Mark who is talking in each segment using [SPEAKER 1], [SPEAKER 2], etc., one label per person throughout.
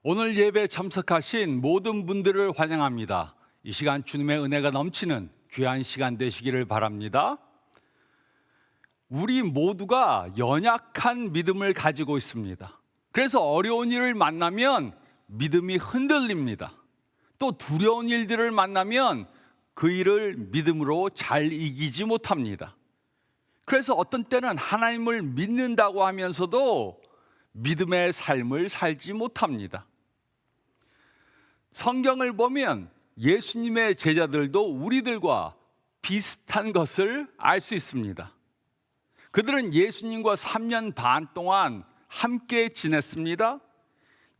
[SPEAKER 1] 오늘 예배에 참석하신 모든 분들을 환영합니다. 이 시간 주님의 은혜가 넘치는 귀한 시간 되시기를 바랍니다. 우리 모두가 연약한 믿음을 가지고 있습니다. 그래서 어려운 일을 만나면 믿음이 흔들립니다. 또 두려운 일들을 만나면 그 일을 믿음으로 잘 이기지 못합니다. 그래서 어떤 때는 하나님을 믿는다고 하면서도 믿음의 삶을 살지 못합니다. 성경을 보면 예수님의 제자들도 우리들과 비슷한 것을 알 수 있습니다. 그들은 예수님과 3년 반 동안 함께 지냈습니다.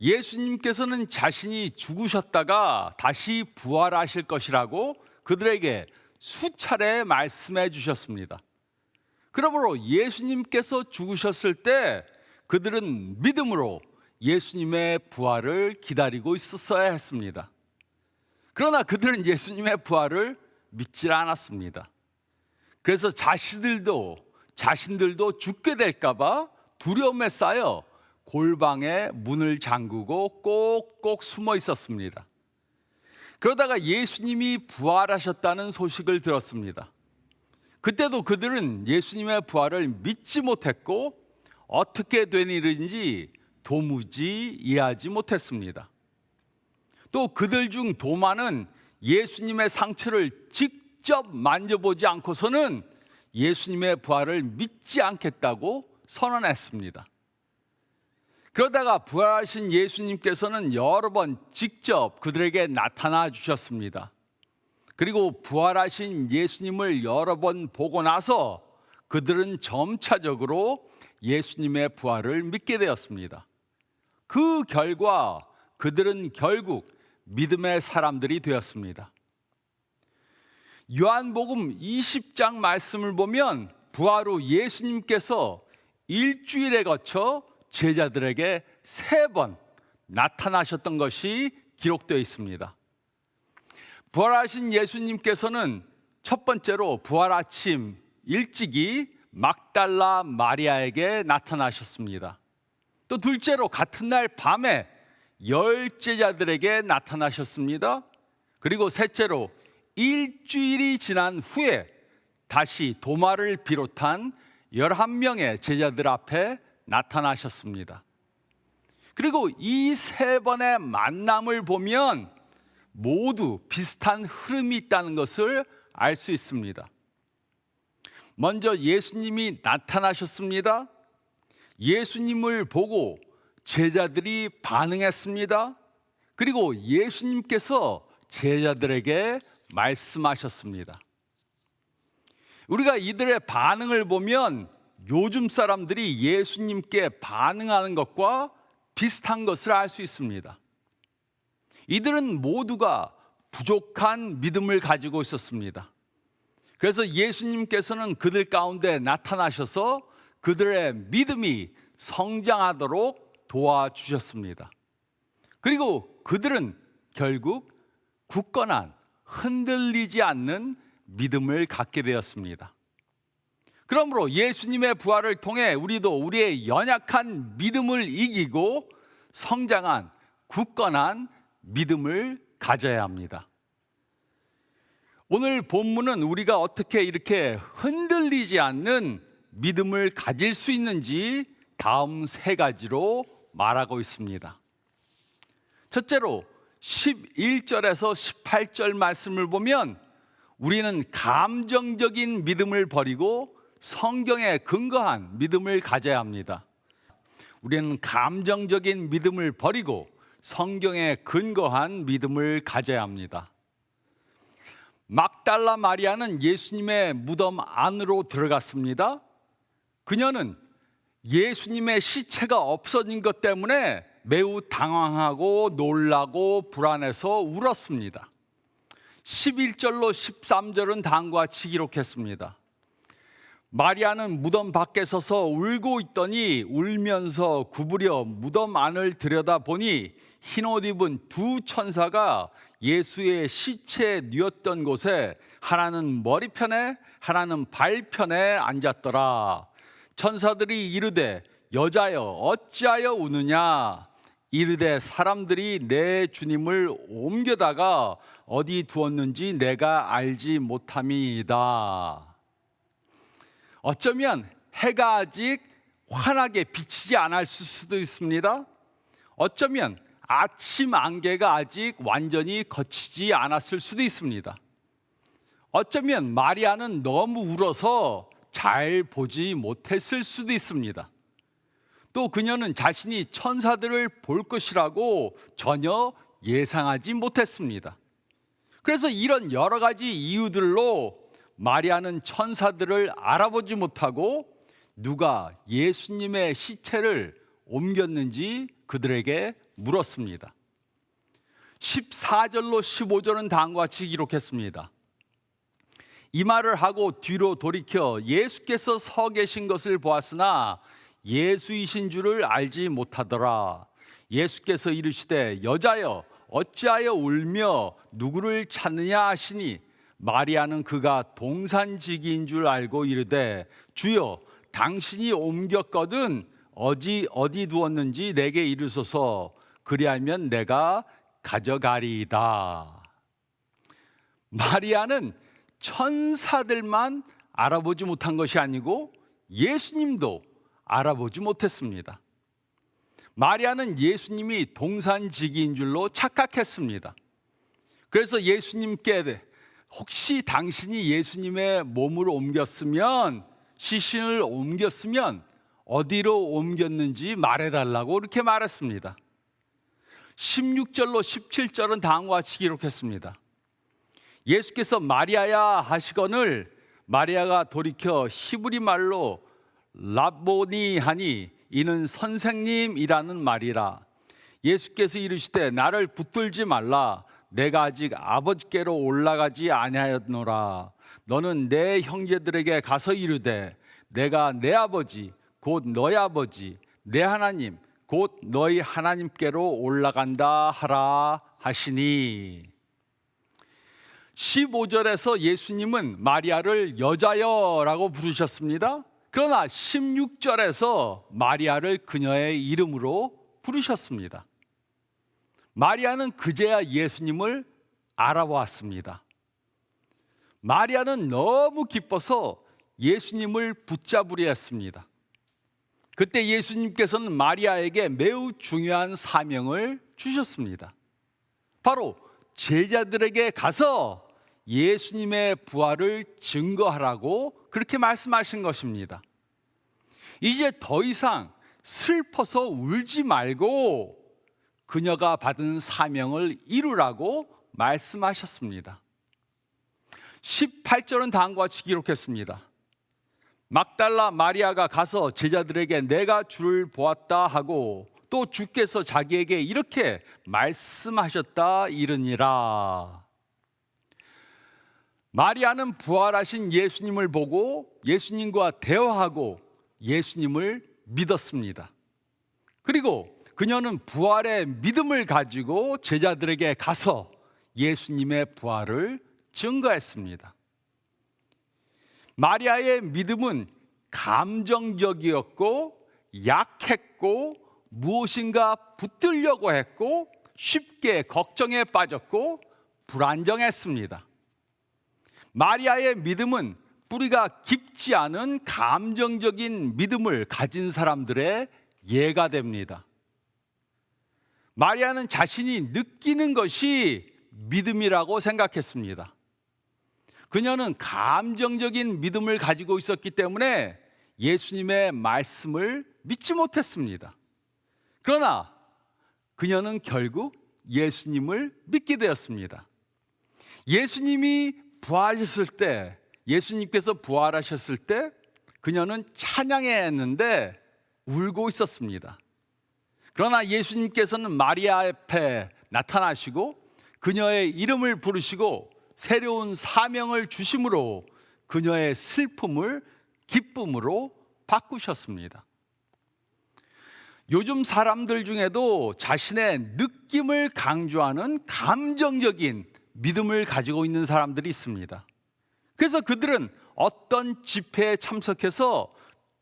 [SPEAKER 1] 예수님께서는 자신이 죽으셨다가 다시 부활하실 것이라고 그들에게 수차례 말씀해 주셨습니다. 그러므로 예수님께서 죽으셨을 때 그들은 믿음으로 예수님의 부활을 기다리고 있었어야 했습니다. 그러나 그들은 예수님의 부활을 믿지 않았습니다. 그래서 자신들도 죽게 될까 봐 두려움에 쌓여 골방에 문을 잠그고 꼭꼭 숨어 있었습니다. 그러다가 예수님이 부활하셨다는 소식을 들었습니다. 그때도 그들은 예수님의 부활을 믿지 못했고 어떻게 된 일인지 도무지 이해하지 못했습니다. 또 그들 중 도마는 예수님의 상처를 직접 만져보지 않고서는 예수님의 부활을 믿지 않겠다고 선언했습니다. 그러다가 부활하신 예수님께서는 여러 번 직접 그들에게 나타나 주셨습니다. 그리고 부활하신 예수님을 여러 번 보고 나서 그들은 점차적으로 예수님의 부활을 믿게 되었습니다. 그 결과 그들은 결국 믿음의 사람들이 되었습니다. 요한복음 20장 말씀을 보면 부활 후 예수님께서 일주일에 거쳐 제자들에게 3번 나타나셨던 것이 기록되어 있습니다. 부활하신 예수님께서는 첫 번째로 부활 아침 일찍이 막달라 마리아에게 나타나셨습니다. 또 둘째로 같은 날 밤에 10제자들에게 나타나셨습니다. 그리고 셋째로 일주일이 지난 후에 다시 도마를 비롯한 11명의 제자들 앞에 나타나셨습니다. 그리고 이 3번의 만남을 보면 모두 비슷한 흐름이 있다는 것을 알 수 있습니다. 먼저 예수님이 나타나셨습니다. 예수님을 보고 제자들이 반응했습니다. 그리고 예수님께서 제자들에게 말씀하셨습니다. 우리가 이들의 반응을 보면 요즘 사람들이 예수님께 반응하는 것과 비슷한 것을 알 수 있습니다. 이들은 모두가 부족한 믿음을 가지고 있었습니다. 그래서 예수님께서는 그들 가운데 나타나셔서 그들의 믿음이 성장하도록 도와주셨습니다. 그리고 그들은 결국 굳건한 흔들리지 않는 믿음을 갖게 되었습니다. 그러므로 예수님의 부활을 통해 우리도 우리의 연약한 믿음을 이기고 성장한 굳건한 믿음을 가져야 합니다. 오늘 본문은 우리가 어떻게 이렇게 흔들리지 않는 믿음을 가질 수 있는지 다음 3가지로 말하고 있습니다. 첫째로 11절에서 18절 말씀을 보면 우리는 감정적인 믿음을 버리고 성경에 근거한 믿음을 가져야 합니다. 우리는 감정적인 믿음을 버리고 성경에 근거한 믿음을 가져야 합니다. 막달라 마리아는 예수님의 무덤 안으로 들어갔습니다. 그녀는 예수님의 시체가 없어진 것 때문에 매우 당황하고 놀라고 불안해서 울었습니다. 11절로 13절은 다음과 같이 기록했습니다. 마리아는 무덤 밖에 서서 울고 있더니 울면서 구부려 무덤 안을 들여다보니 흰옷 입은 2 천사가 예수의 시체에 누웠던 곳에 하나는 머리편에 하나는 발편에 앉았더라. 천사들이 이르되 여자여 어찌하여 우느냐. 이르되 사람들이 내 주님을 옮겨다가 어디 두었는지 내가 알지 못함이다. 어쩌면 해가 아직 환하게 비치지 않았을 수도 있습니다. 어쩌면 아침 안개가 아직 완전히 걷히지 않았을 수도 있습니다. 어쩌면 마리아는 너무 울어서 잘 보지 못했을 수도 있습니다. 또 그녀는 자신이 천사들을 볼 것이라고 전혀 예상하지 못했습니다. 그래서 이런 여러 가지 이유들로 마리아는 천사들을 알아보지 못하고 누가 예수님의 시체를 옮겼는지 그들에게 물었습니다. 14절로 15절은 다음과 같이 기록했습니다. 이 말을 하고 뒤로 돌이켜 예수께서 서 계신 것을 보았으나 예수이신 줄을 알지 못하더라. 예수께서 이르시되 여자여 어찌하여 울며 누구를 찾느냐 하시니 마리아는 그가 동산지기인 줄 알고 이르되 주여 당신이 옮겼거든 어디 두었는지 내게 이르소서 그리하면 내가 가져가리이다. 마리아는 천사들만 알아보지 못한 것이 아니고 예수님도 알아보지 못했습니다. 마리아는 예수님이 동산지기인 줄로 착각했습니다. 그래서 예수님께 혹시 당신이 예수님의 몸을 옮겼으면 시신을 옮겼으면 어디로 옮겼는지 말해달라고 이렇게 말했습니다. 16절로 17절은 다음과 같이 기록했습니다. 예수께서 마리아야 하시거늘 마리아가 돌이켜 히브리 말로 라보니 하니 이는 선생님이라는 말이라. 예수께서 이르시되 나를 붙들지 말라 내가 아직 아버지께로 올라가지 아니하였노라. 너는 내 형제들에게 가서 이르되 내가 내 아버지 곧 너희 아버지 내 하나님 곧 너희 하나님께로 올라간다 하라 하시니. 15절에서 예수님은 마리아를 여자여라고 부르셨습니다. 그러나 16절에서 마리아를 그녀의 이름으로 부르셨습니다. 마리아는 그제야 예수님을 알아보았습니다. 마리아는 너무 기뻐서 예수님을 붙잡으려 했습니다. 그때 예수님께서는 마리아에게 매우 중요한 사명을 주셨습니다. 바로 제자들에게 가서 예수님의 부활을 증거하라고 그렇게 말씀하신 것입니다. 이제 더 이상 슬퍼서 울지 말고 그녀가 받은 사명을 이루라고 말씀하셨습니다. 18절은 다음과 같이 기록했습니다. 막달라 마리아가 가서 제자들에게 내가 주를 보았다 하고 또 주께서 자기에게 이렇게 말씀하셨다 이르니라. 마리아는 부활하신 예수님을 보고 예수님과 대화하고 예수님을 믿었습니다. 그리고 그녀는 부활의 믿음을 가지고 제자들에게 가서 예수님의 부활을 증거했습니다. 마리아의 믿음은 감정적이었고 약했고 무엇인가 붙들려고 했고 쉽게 걱정에 빠졌고 불안정했습니다. 마리아의 믿음은 뿌리가 깊지 않은 감정적인 믿음을 가진 사람들의 예가 됩니다. 마리아는 자신이 느끼는 것이 믿음이라고 생각했습니다. 그녀는 감정적인 믿음을 가지고 있었기 때문에 예수님의 말씀을 믿지 못했습니다. 그러나 그녀는 결국 예수님을 믿게 되었습니다. 예수님이 부활하셨을 때, 예수님께서 부활하셨을 때 그녀는 찬양했는데 울고 있었습니다. 그러나 예수님께서는 마리아 앞에 나타나시고 그녀의 이름을 부르시고 새로운 사명을 주심으로 그녀의 슬픔을 기쁨으로 바꾸셨습니다. 요즘 사람들 중에도 자신의 느낌을 강조하는 감정적인 믿음을 가지고 있는 사람들이 있습니다. 그래서 그들은 어떤 집회에 참석해서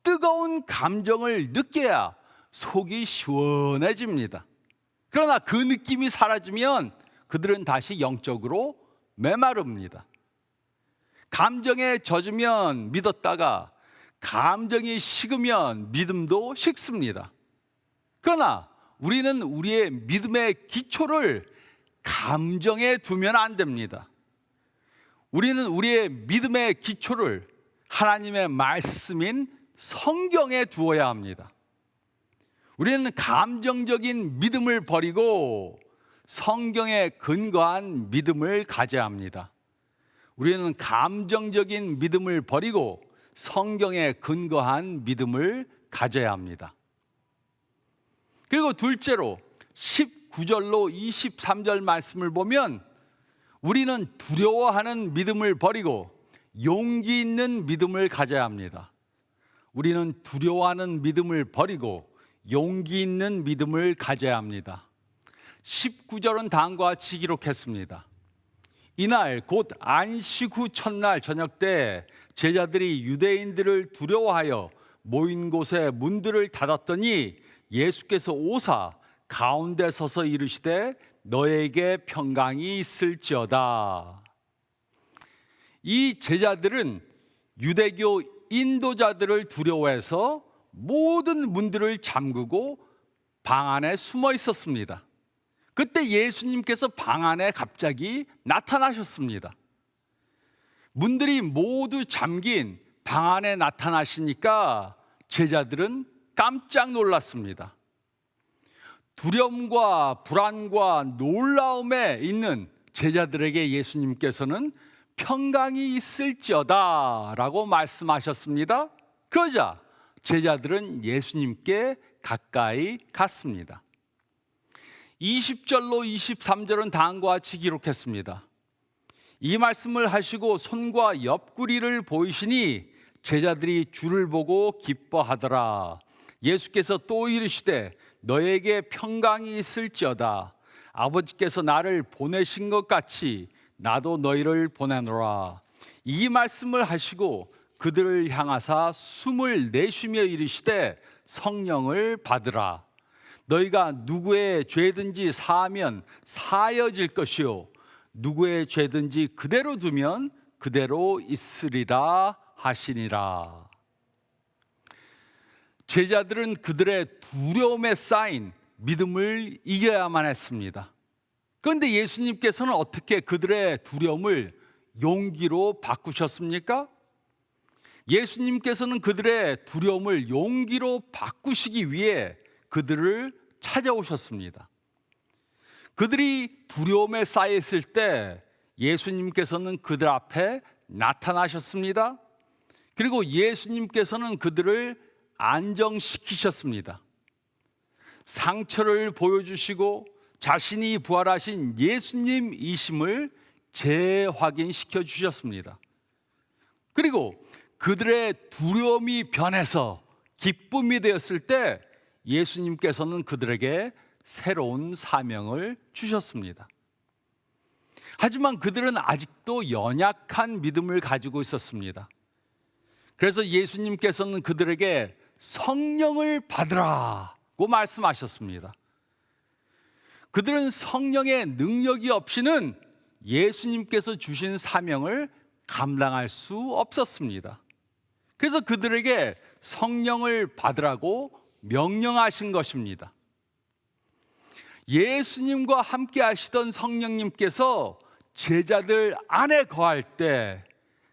[SPEAKER 1] 뜨거운 감정을 느껴야 속이 시원해집니다. 그러나 그 느낌이 사라지면 그들은 다시 영적으로 메마릅니다. 감정에 젖으면 믿었다가 감정이 식으면 믿음도 식습니다. 그러나 우리는 우리의 믿음의 기초를 감정에 두면 안 됩니다. 우리는 우리의 믿음의 기초를 하나님의 말씀인 성경에 두어야 합니다. 우리는 감정적인 믿음을 버리고 성경에 근거한 믿음을 가져야 합니다. 우리는 감정적인 믿음을 버리고 성경에 근거한 믿음을 가져야 합니다. 그리고 둘째로 19절로 23절 말씀을 보면 우리는 두려워하는 믿음을 버리고 용기 있는 믿음을 가져야 합니다. 우리는 두려워하는 믿음을 버리고 용기 있는 믿음을 가져야 합니다. 19절은 다음과 같이 기록했습니다. 이날 곧 안식 후 첫날 저녁 때 제자들이 유대인들을 두려워하여 모인 곳에 문들을 닫았더니 예수께서 오사 가운데 서서 이르시되 너에게 평강이 있을지어다. 이 제자들은 유대교 인도자들을 두려워해서 모든 문들을 잠그고 방 안에 숨어 있었습니다. 그때 예수님께서 방 안에 갑자기 나타나셨습니다. 문들이 모두 잠긴 방 안에 나타나시니까 제자들은 깜짝 놀랐습니다. 두려움과 불안과 놀라움에 있는 제자들에게 예수님께서는 평강이 있을지어다 라고 말씀하셨습니다. 그러자 제자들은 예수님께 가까이 갔습니다. 20절로 23절은 다음과 같이 기록했습니다. 이 말씀을 하시고 손과 옆구리를 보이시니 제자들이 주를 보고 기뻐하더라. 예수께서 또 이르시되 너에게 평강이 있을지어다. 아버지께서 나를 보내신 것 같이 나도 너희를 보내노라. 이 말씀을 하시고 그들을 향하사 숨을 내쉬며 이르시되 성령을 받으라. 너희가 누구의 죄든지 사하면 사여질 것이요 누구의 죄든지 그대로 두면 그대로 있으리라 하시니라. 제자들은 그들의 두려움에 쌓인 믿음을 이겨야만 했습니다. 그런데 예수님께서는 어떻게 그들의 두려움을 용기로 바꾸셨습니까? 예수님께서는 그들의 두려움을 용기로 바꾸시기 위해 그들을 찾아오셨습니다. 그들이 두려움에 쌓여 있을 때 예수님께서는 그들 앞에 나타나셨습니다. 그리고 예수님께서는 그들을 안정시키셨습니다. 상처를 보여주시고 자신이 부활하신 예수님이심을 재확인시켜 주셨습니다. 그리고 그들의 두려움이 변해서 기쁨이 되었을 때 예수님께서는 그들에게 새로운 사명을 주셨습니다. 하지만 그들은 아직도 연약한 믿음을 가지고 있었습니다. 그래서 예수님께서는 그들에게 성령을 받으라고 말씀하셨습니다. 그들은 성령의 능력이 없이는 예수님께서 주신 사명을 감당할 수 없었습니다. 그래서 그들에게 성령을 받으라고 명령하신 것입니다. 예수님과 함께 하시던 성령님께서 제자들 안에 거할 때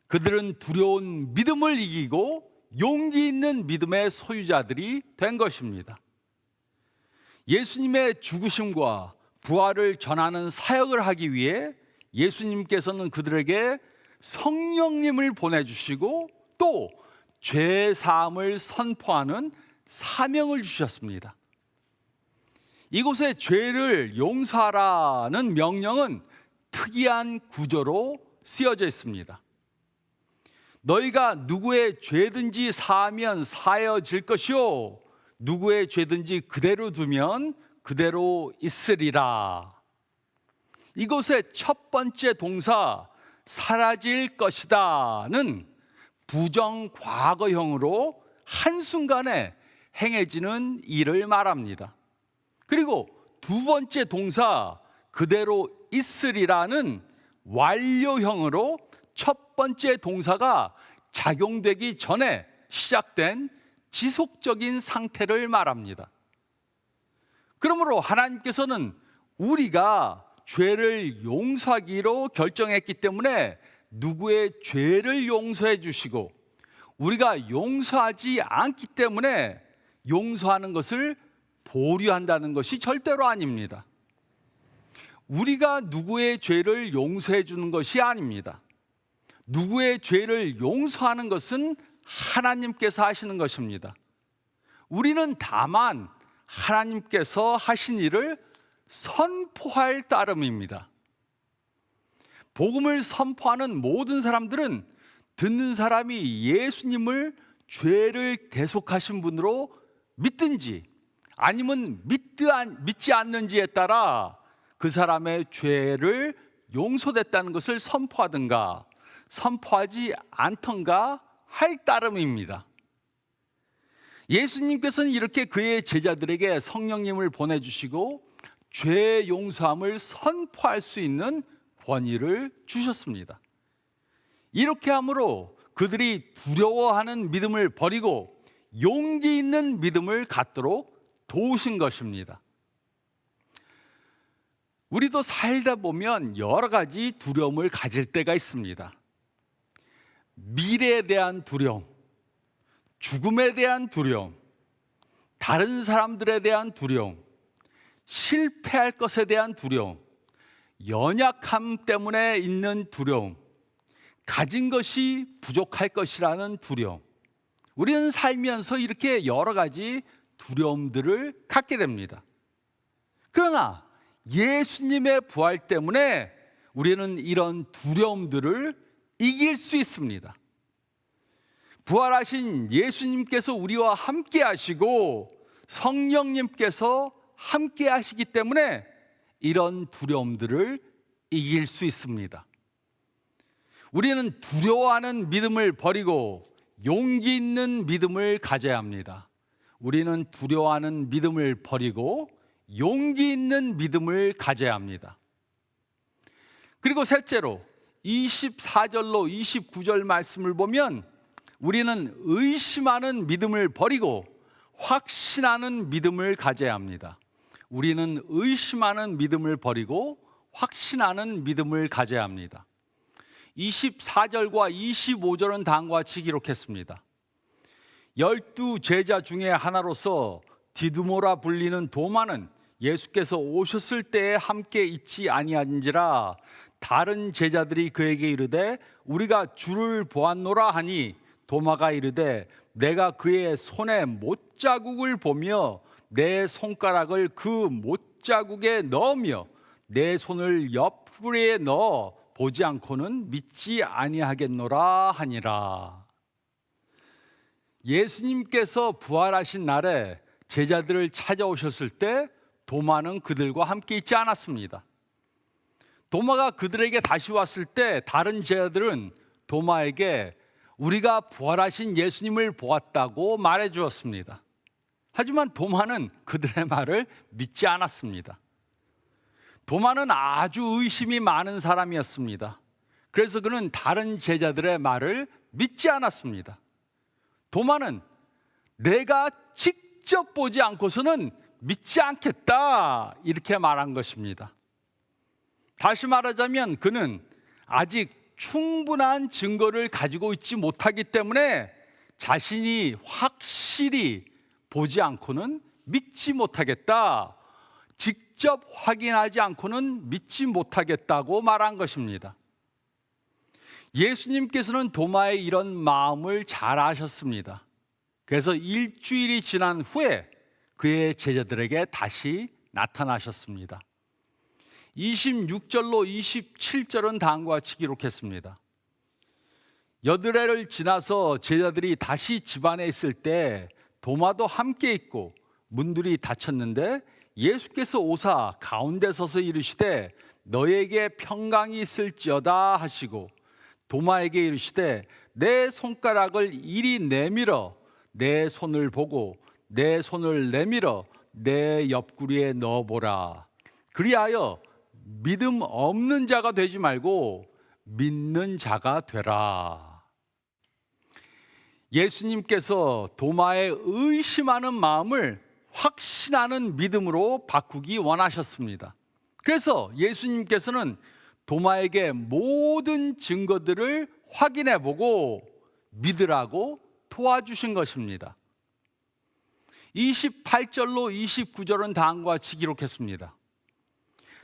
[SPEAKER 1] 그들은 두려운 믿음을 이기고 용기 있는 믿음의 소유자들이 된 것입니다. 예수님의 죽으심과 부활을 전하는 사역을 하기 위해 예수님께서는 그들에게 성령님을 보내주시고 또 죄사함을 선포하는 사명을 주셨습니다. 이곳에 죄를 용서하라는 명령은 특이한 구조로 쓰여져 있습니다. 너희가 누구의 죄든지 사하면 사여질 것이요 누구의 죄든지 그대로 두면 그대로 있으리라. 이곳의 첫 번째 동사 사라질 것이다는 부정 과거형으로 한순간에 행해지는 일을 말합니다. 그리고 두 번째 동사 그대로 있으리라는 완료형으로 첫 번째 동사가 작용되기 전에 시작된 지속적인 상태를 말합니다. 그러므로 하나님께서는 우리가 죄를 용서하기로 결정했기 때문에 누구의 죄를 용서해 주시고, 우리가 용서하지 않기 때문에 용서하는 것을 보류한다는 것이 절대로 아닙니다. 우리가 누구의 죄를 용서해 주는 것이 아닙니다. 누구의 죄를 용서하는 것은 하나님께서 하시는 것입니다. 우리는 다만 하나님께서 하신 일을 선포할 따름입니다. 복음을 선포하는 모든 사람들은 듣는 사람이 예수님을 죄를 대속하신 분으로 믿든지 아니면 믿지 않는지에 따라 그 사람의 죄를 용서됐다는 것을 선포하든가 선포하지 않던가 할 따름입니다. 예수님께서는 이렇게 그의 제자들에게 성령님을 보내주시고 죄 용서함을 선포할 수 있는 권위를 주셨습니다. 이렇게 함으로 그들이 두려워하는 믿음을 버리고 용기 있는 믿음을 갖도록 도우신 것입니다. 우리도 살다 보면 여러 가지 두려움을 가질 때가 있습니다. 미래에 대한 두려움, 죽음에 대한 두려움, 다른 사람들에 대한 두려움, 실패할 것에 대한 두려움, 연약함 때문에 있는 두려움, 가진 것이 부족할 것이라는 두려움. 우리는 살면서 이렇게 여러 가지 두려움들을 갖게 됩니다. 그러나 예수님의 부활 때문에 우리는 이런 두려움들을 이길 수 있습니다. 부활하신 예수님께서 우리와 함께 하시고 성령님께서 함께 하시기 때문에 이런 두려움들을 이길 수 있습니다. 우리는 두려워하는 믿음을 버리고 용기 있는 믿음을 가져야 합니다. 우리는 두려워하는 믿음을 버리고 용기 있는 믿음을 가져야 합니다. 그리고 셋째로 24절로 29절 말씀을 보면 우리는 의심하는 믿음을 버리고 확신하는 믿음을 가져야 합니다. 우리는 의심하는 믿음을 버리고 확신하는 믿음을 가져야 합니다. 24절과 25절은 다음과 같이 기록했습니다. 12 제자 중에 하나로서 디두모라 불리는 도마는 예수께서 오셨을 때에 함께 있지 아니한지라 다른 제자들이 그에게 이르되 우리가 주를 보았노라 하니 도마가 이르되 내가 그의 손에 못자국을 보며 내 손가락을 그 못자국에 넣으며 내 손을 옆구리에 넣어 보지 않고는 믿지 아니하겠노라 하니라. 예수님께서 부활하신 날에 제자들을 찾아오셨을 때 도마는 그들과 함께 있지 않았습니다. 도마가 그들에게 다시 왔을 때 다른 제자들은 도마에게 우리가 부활하신 예수님을 보았다고 말해 주었습니다. 하지만 도마는 그들의 말을 믿지 않았습니다. 도마는 아주 의심이 많은 사람이었습니다. 그래서 그는 다른 제자들의 말을 믿지 않았습니다. 도마는 내가 직접 보지 않고서는 믿지 않겠다 이렇게 말한 것입니다. 다시 말하자면 그는 아직 충분한 증거를 가지고 있지 못하기 때문에 자신이 확실히 보지 않고는 믿지 못하겠다, 직접 확인하지 않고는 믿지 못하겠다고 말한 것입니다. 예수님께서는 도마의 이런 마음을 잘 아셨습니다. 그래서 일주일이 지난 후에 그의 제자들에게 다시 나타나셨습니다. 26절로 27절은 다음과 같이 기록했습니다. 여드레를 지나서 제자들이 다시 집안에 있을 때 도마도 함께 있고 문들이 닫혔는데 예수께서 오사 가운데 서서 이르시되 너에게 평강이 있을지어다 하시고 도마에게 이르시되 내 손가락을 이리 내밀어 내 손을 보고 내 손을 내밀어 내 옆구리에 넣어보라. 그리하여 믿음 없는 자가 되지 말고 믿는 자가 되라. 예수님께서 도마의 의심하는 마음을 확신하는 믿음으로 바꾸기 원하셨습니다. 그래서 예수님께서는 도마에게 모든 증거들을 확인해 보고 믿으라고 도와주신 것입니다. 28절로 29절은 다음과 같이 기록했습니다.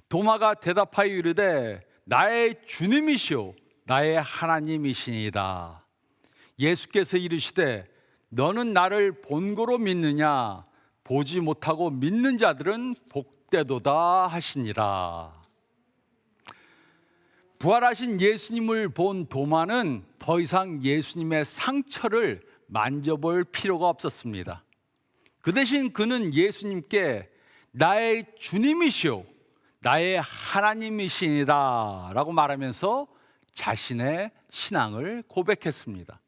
[SPEAKER 1] 도마가 대답하여 이르되 나의 주님이시오 나의 하나님이시니이다. 예수께서 이르시되 너는 나를 본고로 믿느냐 보지 못하고 믿는 자들은 복되도다 하시니라. 부활하신 예수님을 본 도마는 더 이상 예수님의 상처를 만져볼 필요가 없었습니다. 그 대신 그는 예수님께 나의 주님이시오 나의 하나님이시니라 라고 말하면서 자신의 신앙을 고백했습니다.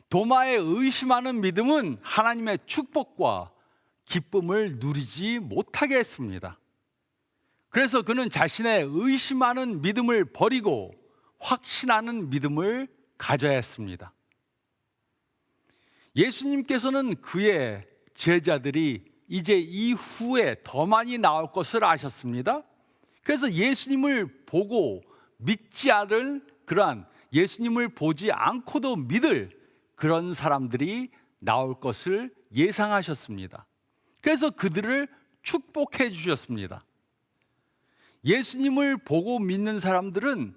[SPEAKER 1] 도마의 의심하는 믿음은 하나님의 축복과 기쁨을 누리지 못하게 했습니다. 그래서 그는 자신의 의심하는 믿음을 버리고 확신하는 믿음을 가져야 했습니다. 예수님께서는 그의 제자들이 이제 이후에 더 많이 나올 것을 아셨습니다. 그래서 예수님을 보고 믿지 않을 그러한 예수님을 보지 않고도 믿을 그런 사람들이 나올 것을 예상하셨습니다. 그래서 그들을 축복해 주셨습니다. 예수님을 보고 믿는 사람들은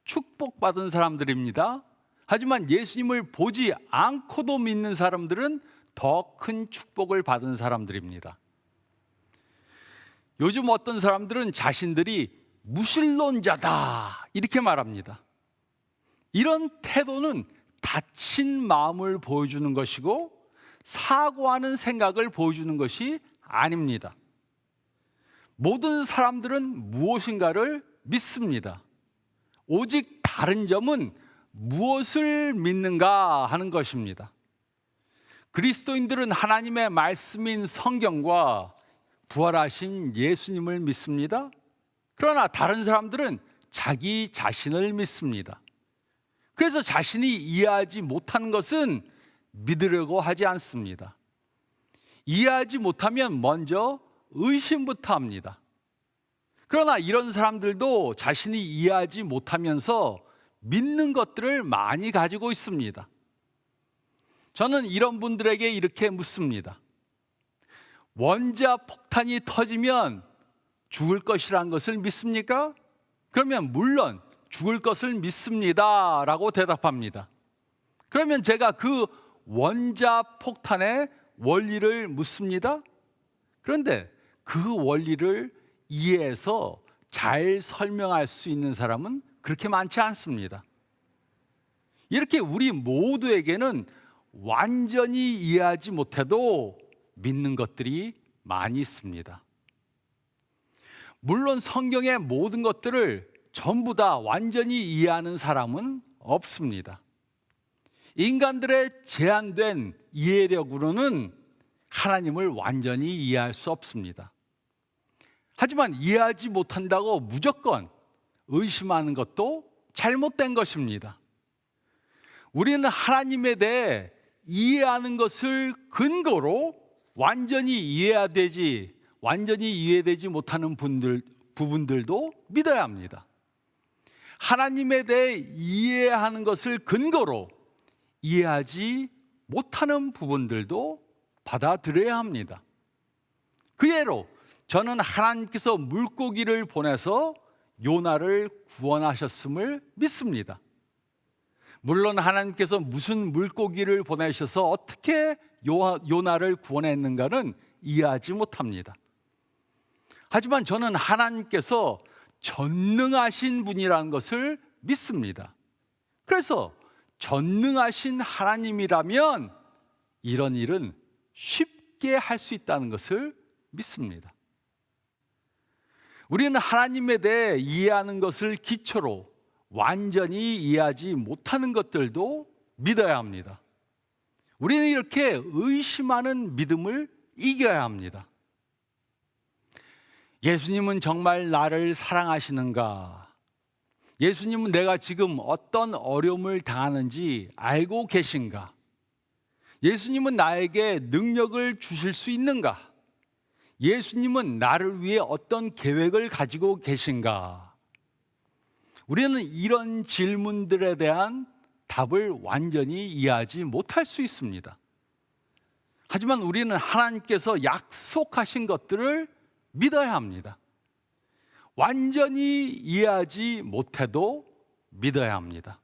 [SPEAKER 1] 축복받은 사람들입니다. 하지만 예수님을 보지 않고도 믿는 사람들은 더 큰 축복을 받은 사람들입니다. 요즘 어떤 사람들은 자신들이 무신론자다 이렇게 말합니다. 이런 태도는 다친 마음을 보여주는 것이고 사고하는 생각을 보여주는 것이 아닙니다. 모든 사람들은 무엇인가를 믿습니다. 오직 다른 점은 무엇을 믿는가 하는 것입니다. 그리스도인들은 하나님의 말씀인 성경과 부활하신 예수님을 믿습니다. 그러나 다른 사람들은 자기 자신을 믿습니다. 그래서 자신이 이해하지 못하는 것은 믿으려고 하지 않습니다. 이해하지 못하면 먼저 의심부터 합니다. 그러나 이런 사람들도 자신이 이해하지 못하면서 믿는 것들을 많이 가지고 있습니다. 저는 이런 분들에게 이렇게 묻습니다. 원자 폭탄이 터지면 죽을 것이란 것을 믿습니까? 그러면 물론 죽을 것을 믿습니다 라고 대답합니다. 그러면 제가 그 원자 폭탄의 원리를 묻습니다. 그런데 그 원리를 이해해서 잘 설명할 수 있는 사람은 그렇게 많지 않습니다. 이렇게 우리 모두에게는 완전히 이해하지 못해도 믿는 것들이 많이 있습니다. 물론 성경의 모든 것들을 전부 다 완전히 이해하는 사람은 없습니다. 인간들의 제한된 이해력으로는 하나님을 완전히 이해할 수 없습니다. 하지만 이해하지 못한다고 무조건 의심하는 것도 잘못된 것입니다. 우리는 하나님에 대해 이해하는 것을 근거로 완전히 이해되지 못하는 부분들도 믿어야 합니다. 하나님에 대해 이해하는 것을 근거로 이해하지 못하는 부분들도 받아들여야 합니다. 그 예로 저는 하나님께서 물고기를 보내서 요나를 구원하셨음을 믿습니다. 물론 하나님께서 무슨 물고기를 보내셔서 어떻게 요나를 구원했는가는 이해하지 못합니다. 하지만 저는 하나님께서 전능하신 분이라는 것을 믿습니다. 그래서 전능하신 하나님이라면 이런 일은 쉽게 할 수 있다는 것을 믿습니다. 우리는 하나님에 대해 이해하는 것을 기초로 완전히 이해하지 못하는 것들도 믿어야 합니다. 우리는 이렇게 의심하는 믿음을 이겨야 합니다. 예수님은 정말 나를 사랑하시는가? 예수님은 내가 지금 어떤 어려움을 당하는지 알고 계신가? 예수님은 나에게 능력을 주실 수 있는가? 예수님은 나를 위해 어떤 계획을 가지고 계신가? 우리는 이런 질문들에 대한 답을 완전히 이해하지 못할 수 있습니다. 하지만 우리는 하나님께서 약속하신 것들을 믿어야 합니다. 완전히 이해하지 못해도 믿어야 합니다.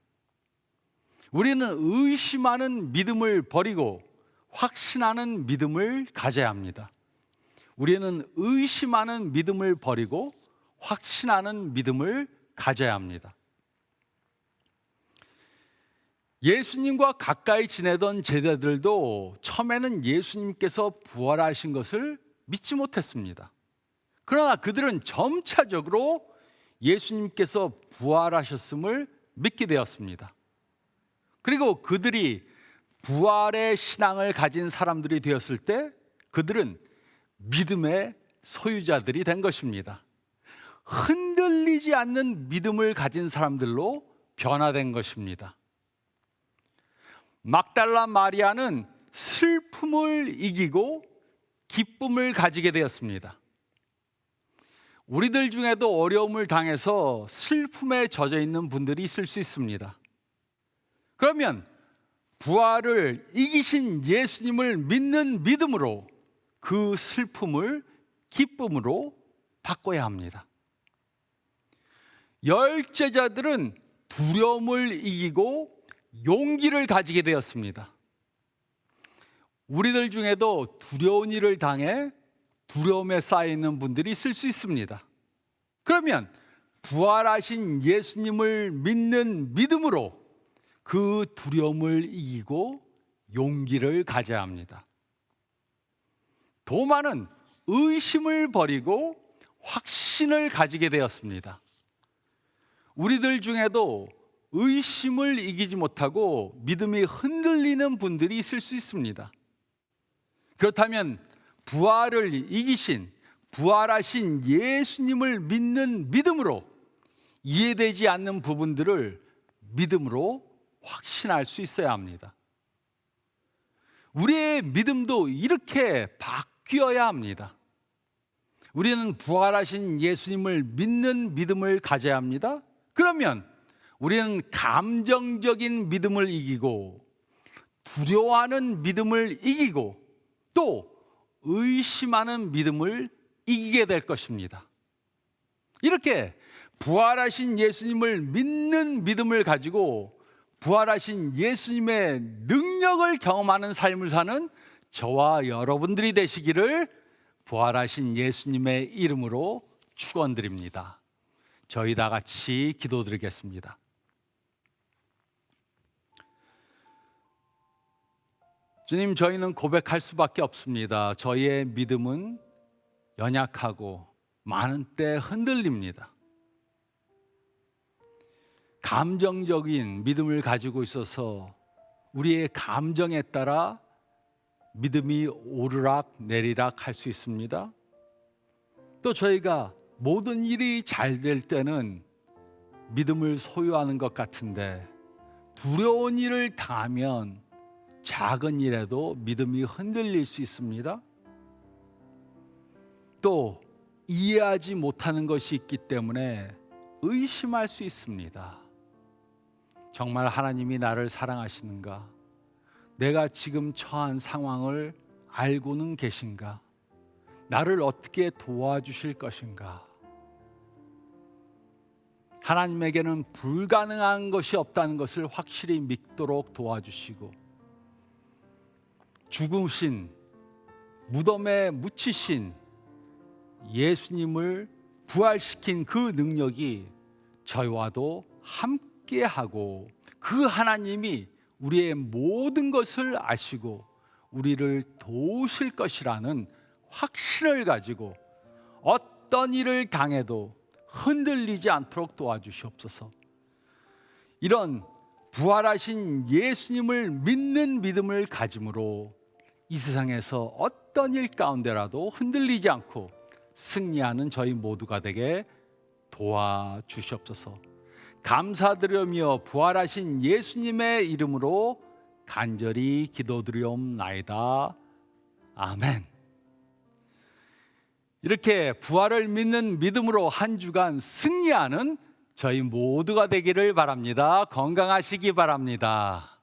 [SPEAKER 1] 우리는 의심하는 믿음을 버리고 확신하는 믿음을 가져야 합니다. 우리는 의심하는 믿음을 버리고 확신하는 믿음을 가져야 합니다. 예수님과 가까이 지내던 제자들도 처음에는 예수님께서 부활하신 것을 믿지 못했습니다. 그러나 그들은 점차적으로 예수님께서 부활하셨음을 믿게 되었습니다. 그리고 그들이 부활의 신앙을 가진 사람들이 되었을 때 그들은 믿음의 소유자들이 된 것입니다. 흔들리지 않는 믿음을 가진 사람들로 변화된 것입니다. 막달라 마리아는 슬픔을 이기고 기쁨을 가지게 되었습니다. 우리들 중에도 어려움을 당해서 슬픔에 젖어 있는 분들이 있을 수 있습니다. 그러면 부활을 이기신 예수님을 믿는 믿음으로 그 슬픔을 기쁨으로 바꿔야 합니다. 열 제자들은 두려움을 이기고 용기를 가지게 되었습니다. 우리들 중에도 두려운 일을 당해 두려움에 쌓여 있는 분들이 있을 수 있습니다. 그러면 부활하신 예수님을 믿는 믿음으로 그 두려움을 이기고 용기를 가져야 합니다. 도마는 의심을 버리고 확신을 가지게 되었습니다. 우리들 중에도 의심을 이기지 못하고 믿음이 흔들리는 분들이 있을 수 있습니다. 그렇다면 부활을 이기신 부활하신 예수님을 믿는 믿음으로 이해되지 않는 부분들을 믿음으로 확신할 수 있어야 합니다. 우리의 믿음도 이렇게 바뀌어야 합니다. 우리는 부활하신 예수님을 믿는 믿음을 가져야 합니다. 그러면 우리는 감정적인 믿음을 이기고 두려워하는 믿음을 이기고 또 의심하는 믿음을 이기게 될 것입니다. 이렇게 부활하신 예수님을 믿는 믿음을 가지고 부활하신 예수님의 능력을 경험하는 삶을 사는 저와 여러분들이 되시기를 부활하신 예수님의 이름으로 축원드립니다. 저희 다 같이 기도드리겠습니다. 주님, 저희는 고백할 수밖에 없습니다. 저희의 믿음은 연약하고 많은 때 흔들립니다. 감정적인 믿음을 가지고 있어서 우리의 감정에 따라 믿음이 오르락 내리락 할 수 있습니다. 또 저희가 모든 일이 잘 될 때는 믿음을 소유하는 것 같은데 두려운 일을 당하면 작은 일에도 믿음이 흔들릴 수 있습니다. 또 이해하지 못하는 것이 있기 때문에 의심할 수 있습니다. 정말 하나님이 나를 사랑하시는가? 내가 지금 처한 상황을 알고는 계신가? 나를 어떻게 도와주실 것인가? 하나님에게는 불가능한 것이 없다는 것을 확실히 믿도록 도와주시고 죽으신 무덤에 묻히신 예수님을 부활시킨 그 능력이 저희와도 함께하고 그 하나님이 우리의 모든 것을 아시고 우리를 도우실 것이라는 확신을 가지고 어떤 일을 당해도 흔들리지 않도록 도와주시옵소서. 이런 부활하신 예수님을 믿는 믿음을 가짐으로 이 세상에서 어떤 일 가운데라도 흔들리지 않고 승리하는 저희 모두가 되게 도와주시옵소서. 감사드리며 부활하신 예수님의 이름으로 간절히 기도드리옵나이다. 아멘. 이렇게 부활을 믿는 믿음으로 한 주간 승리하는 저희 모두가 되기를 바랍니다. 건강하시기 바랍니다.